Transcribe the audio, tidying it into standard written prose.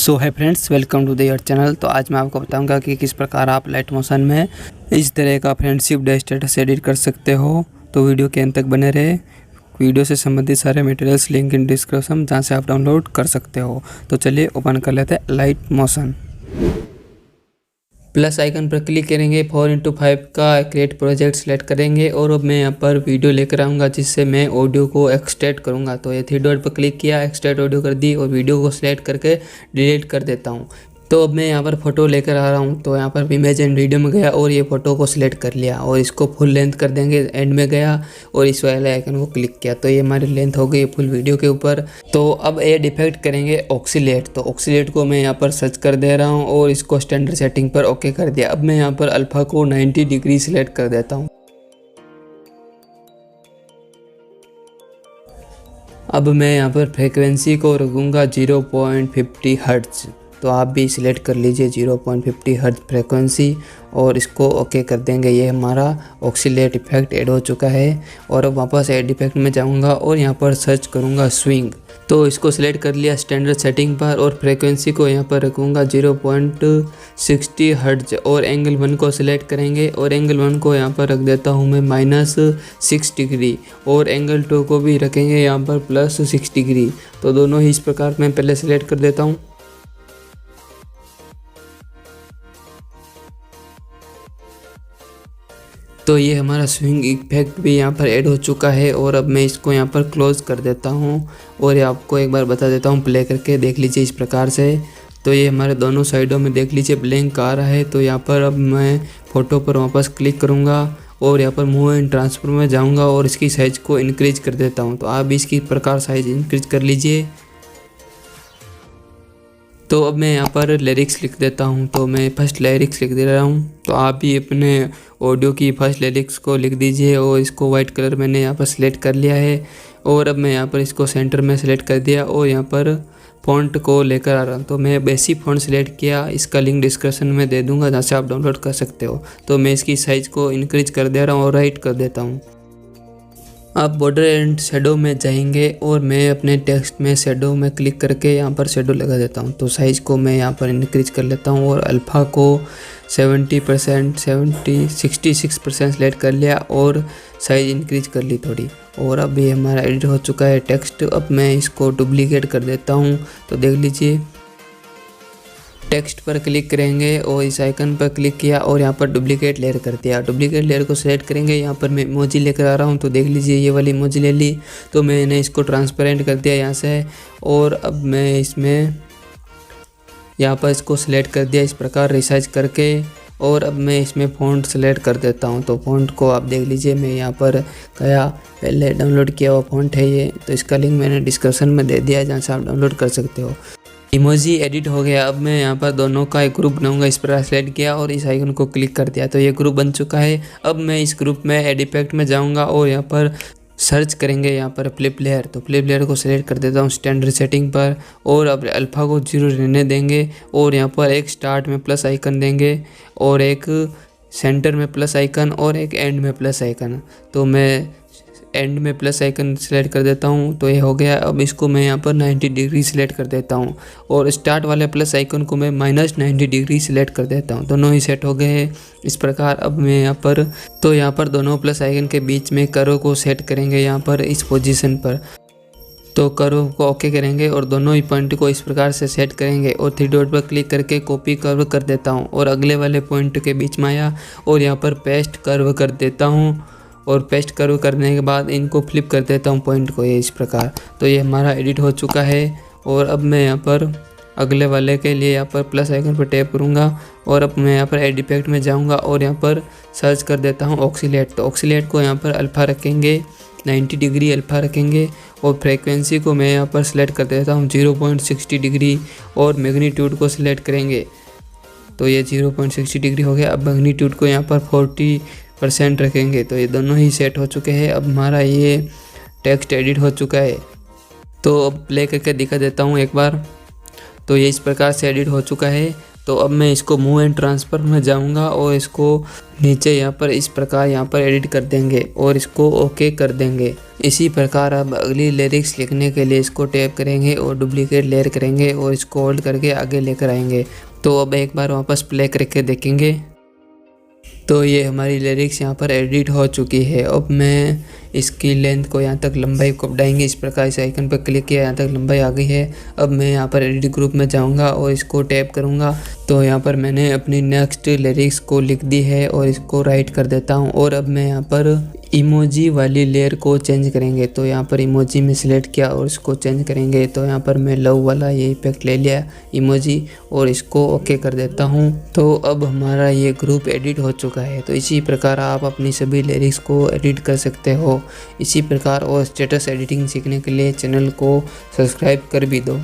So hi friends, welcome to the your channel. तो आज मैं आपको बताऊंगा कि किस प्रकार आप लाइट मोशन में इस तरह का फ्रेंडशिप डे स्टेटस एडिट कर सकते हो। तो वीडियो के अंत तक बने रहे। वीडियो से संबंधित सारे मटेरियल्स लिंक इन डिस्क्रिप्शन, जहां से आप डाउनलोड कर सकते हो। तो चलिए ओपन कर लेते हैं लाइट मोशन। प्लस आइकन पर क्लिक करेंगे, 4x5 का क्रिएट प्रोजेक्ट सेलेक्ट करेंगे और अब मैं यहाँ पर वीडियो लेकर आऊँगा जिससे मैं ऑडियो को एक्सट्रैक्ट करूँगा। तो ये 3 डॉट पर क्लिक किया, एक्सट्रैक्ट ऑडियो कर दी और वीडियो को सिलेक्ट करके डिलीट कर देता हूँ। तो अब मैं यहाँ पर फ़ोटो लेकर आ रहा हूँ। तो यहाँ पर इमेज एंड वीडियो में गया और ये फ़ोटो को सिलेक्ट कर लिया और इसको फुल लेंथ कर देंगे। एंड में गया और इस वाले आइकन को क्लिक किया तो ये हमारी लेंथ हो गई फुल वीडियो के ऊपर। तो अब एड इफेक्ट करेंगे ऑक्सीलेट। तो ऑक्सीलेट को मैं यहाँ पर सर्च कर दे रहा हूँ और इसको स्टैंडर्ड सेटिंग पर ओके कर दिया। अब मैं यहाँ पर अल्फ़ा को 90 डिग्री सिलेक्ट कर देता हूँ। अब मैं यहाँ पर फ्रीक्वेंसी को रखूँगा 0.50 हर्ट्ज़। तो आप भी सिलेक्ट कर लीजिए 0.50 हर्ट्ज़ फ्रीक्वेंसी और इसको ओके कर देंगे। ये हमारा ऑक्सीलेट इफेक्ट ऐड हो चुका है। और अब वापस ऐड इफेक्ट में जाऊँगा और यहाँ पर सर्च करूँगा स्विंग। तो इसको सिलेक्ट कर लिया स्टैंडर्ड सेटिंग पर और फ्रीक्वेंसी को यहाँ पर रखूँगा 0.60 हर्ट्ज़ और एंगल 1 को सिलेक्ट करेंगे और एंगल 1 को यहाँ पर रख देता हूँ मैं -6 डिग्री और एंगल 2 को भी रखेंगे यहाँ पर +6 डिग्री। तो दोनों ही इस प्रकार मैं पहले सिलेक्ट कर देता हूँ। तो ये हमारा स्विंग इफेक्ट भी यहाँ पर ऐड हो चुका है और अब मैं इसको यहाँ पर क्लोज कर देता हूँ और ये आपको एक बार बता देता हूँ, प्ले करके देख लीजिए इस प्रकार से। तो ये हमारे दोनों साइडों में देख लीजिए ब्लैंक आ रहा है। तो यहाँ पर अब मैं फ़ोटो पर वापस क्लिक करूँगा और यहाँ पर मूव एंड ट्रांसफर में जाऊँगा और इसकी साइज़ को इंक्रीज कर देता हूँ। तो आप भी इसकी प्रकार साइज़ इंक्रीज कर लीजिए। तो अब मैं यहाँ पर लिरिक्स लिख देता हूँ। तो मैं फर्स्ट लिरिक्स लिख दे रहा हूँ। तो आप भी अपने ऑडियो की फर्स्ट लिरिक्स को लिख दीजिए और इसको वाइट कलर मैंने यहाँ पर सिलेक्ट कर लिया है। और अब मैं यहाँ पर इसको सेंटर में सिलेक्ट कर दिया और यहाँ पर फ़ॉन्ट को लेकर आ रहा हूँ। तो मैं बेसिक फ़ॉन्ट सिलेक्ट किया, इसका लिंक डिस्क्रिप्शन में दे दूँगा जहाँ से आप डाउनलोड कर सकते हो। तो मैं इसकी साइज़ को इंक्रीज कर दे रहा हूँ और राइट कर देता हूँ। आप बॉर्डर एंड शेडो में जाएंगे और मैं अपने टेक्स्ट में शेडो में क्लिक करके यहाँ पर शेडो लगा देता हूँ। तो साइज़ को मैं यहाँ पर इंक्रीज कर लेता हूँ और अल्फ़ा को 66% सेलेक्ट कर लिया और साइज़ इंक्रीज कर ली थोड़ी। और अब ये हमारा एडिट हो चुका है टेक्स्ट। अब मैं इसको डुप्लीकेट कर देता हूँ। तो देख लीजिए, टेक्स्ट पर क्लिक करेंगे और इस आइकन पर क्लिक किया और यहाँ पर डुप्लीकेट लेयर कर दिया। डुप्लीकेट लेयर को सेलेक्ट करेंगे, यहाँ पर मैं इमोजी लेकर आ रहा हूँ। तो देख लीजिए ये वाली इमोजी ले ली। तो मैंने इसको ट्रांसपेरेंट कर दिया यहाँ से और अब मैं इसमें यहाँ पर इसको सिलेक्ट कर दिया इस प्रकार रिसाइज करके। और अब मैं इसमें फ़ॉन्ट सेलेक्ट कर देता हूँ। तो फ़ॉन्ट को आप देख लीजिए, मैं यहाँ पर गया, पहले डाउनलोड किया हुआ फ़ॉन्ट है ये। तो इसका लिंक मैंने डिस्क्रिप्शन में दे दिया है जहाँ से आप डाउनलोड कर सकते हो। इमोजी एडिट हो गया। अब मैं यहाँ पर दोनों का एक ग्रुप बनाऊंगा, इस पर सेलेक्ट किया और इस आइकन को क्लिक कर दिया। तो ये ग्रुप बन चुका है। अब मैं इस ग्रुप में एड इफेक्ट में जाऊंगा और यहाँ पर सर्च करेंगे यहाँ पर फ्लिप लेयर। तो फ्लिप लेयर को सिलेक्ट कर देता हूँ स्टैंडर्ड सेटिंग पर और अब अल्फ़ा को 0 रहने देंगे और यहाँ पर एक स्टार्ट में प्लस आइकन देंगे और एक सेंटर में प्लस आइकन और एक एंड में प्लस आइकन। तो मैं एंड में प्लस आइकन सेलेक्ट कर देता हूँ। तो ये हो गया। अब इसको मैं यहाँ पर 90 डिग्री सिलेक्ट कर देता हूँ और स्टार्ट वाले प्लस आइकन को मैं -90 डिग्री सिलेक्ट कर देता हूँ। दोनों ही सेट हो गए हैं इस प्रकार। अब मैं यहाँ पर दोनों प्लस आइकन के बीच में कर्व को सेट करेंगे यहाँ पर इस पोजीशन पर। तो कर्व को ओके करेंगे और दोनों ही पॉइंट को इस प्रकार से सेट करेंगे और 3 डॉट पर क्लिक करके कॉपी कर्व कर देता हूँ और अगले वाले पॉइंट के बीच में आया और यहाँ पर पेस्ट कर्व कर देता हूँ और पेस्ट कर्व करने के बाद इनको फ्लिप कर देता हूँ पॉइंट को, ये इस प्रकार। तो ये हमारा एडिट हो चुका है। और अब मैं यहाँ पर अगले वाले के लिए यहाँ पर प्लस आइकन पर टैप करूँगा और अब मैं यहाँ पर एड इफेक्ट में जाऊँगा और यहाँ पर सर्च कर देता हूँ ऑक्सीलेट। तो ऑक्सीलेट को यहाँ पर अल्फ़ा रखेंगे, 90 डिग्री अल्फ़ा रखेंगे और फ्रीक्वेंसी को मैं यहाँ पर सिलेक्ट कर देता हूँ 0.60 डिग्री और मैग्नीट्यूड को सिलेक्ट करेंगे। तो ये 0.60 डिग्री हो गया। अब मैग्नीट्यूड को यहाँ पर 40% रखेंगे। तो ये दोनों ही सेट हो चुके हैं। अब हमारा ये टेक्स्ट एडिट हो चुका है। तो अब प्ले करके दिखा देता हूँ एक बार। तो ये इस प्रकार से एडिट हो चुका है। तो अब मैं इसको मूव एंड ट्रांसफ़र में जाऊंगा और इसको नीचे यहाँ पर इस प्रकार यहाँ पर एडिट कर देंगे और इसको ओके कर देंगे। इसी प्रकार अब अगली लिरिक्स लिखने के लिए इसको टैप करेंगे और डुप्लीकेट लेयर करेंगे और इसको होल्ड करके आगे लेकर आएंगे। तो अब एक बार वापस प्ले करके देखेंगे तो ये हमारी लिरिक्स यहाँ पर एडिट हो चुकी है। अब मैं इसकी लेंथ को यहाँ तक लंबाई को बढ़ाएंगे, इस प्रकार इस आइकन पर क्लिक किया, यहाँ तक लंबाई आ गई है। अब मैं यहाँ पर एडिट ग्रुप में जाऊँगा और इसको टैप करूँगा तो यहाँ पर मैंने अपनी नेक्स्ट लिरिक्स को लिख दी है और इसको राइट कर देता हूँ। और अब मैं यहाँ पर इमोजी वाली लेयर को चेंज करेंगे तो यहाँ पर इमोजी में सिलेक्ट किया और इसको चेंज करेंगे। तो यहाँ पर मैं लव वाला ये इफेक्ट ले लिया इमोजी और इसको ओके कर देता हूँ। तो अब हमारा ये ग्रुप एडिट हो चुका है। तो इसी प्रकार आप अपनी सभी लिरिक्स को एडिट कर सकते हो। इसी प्रकार और स्टेटस एडिटिंग सीखने के लिए चैनल को सब्सक्राइब कर भी दो।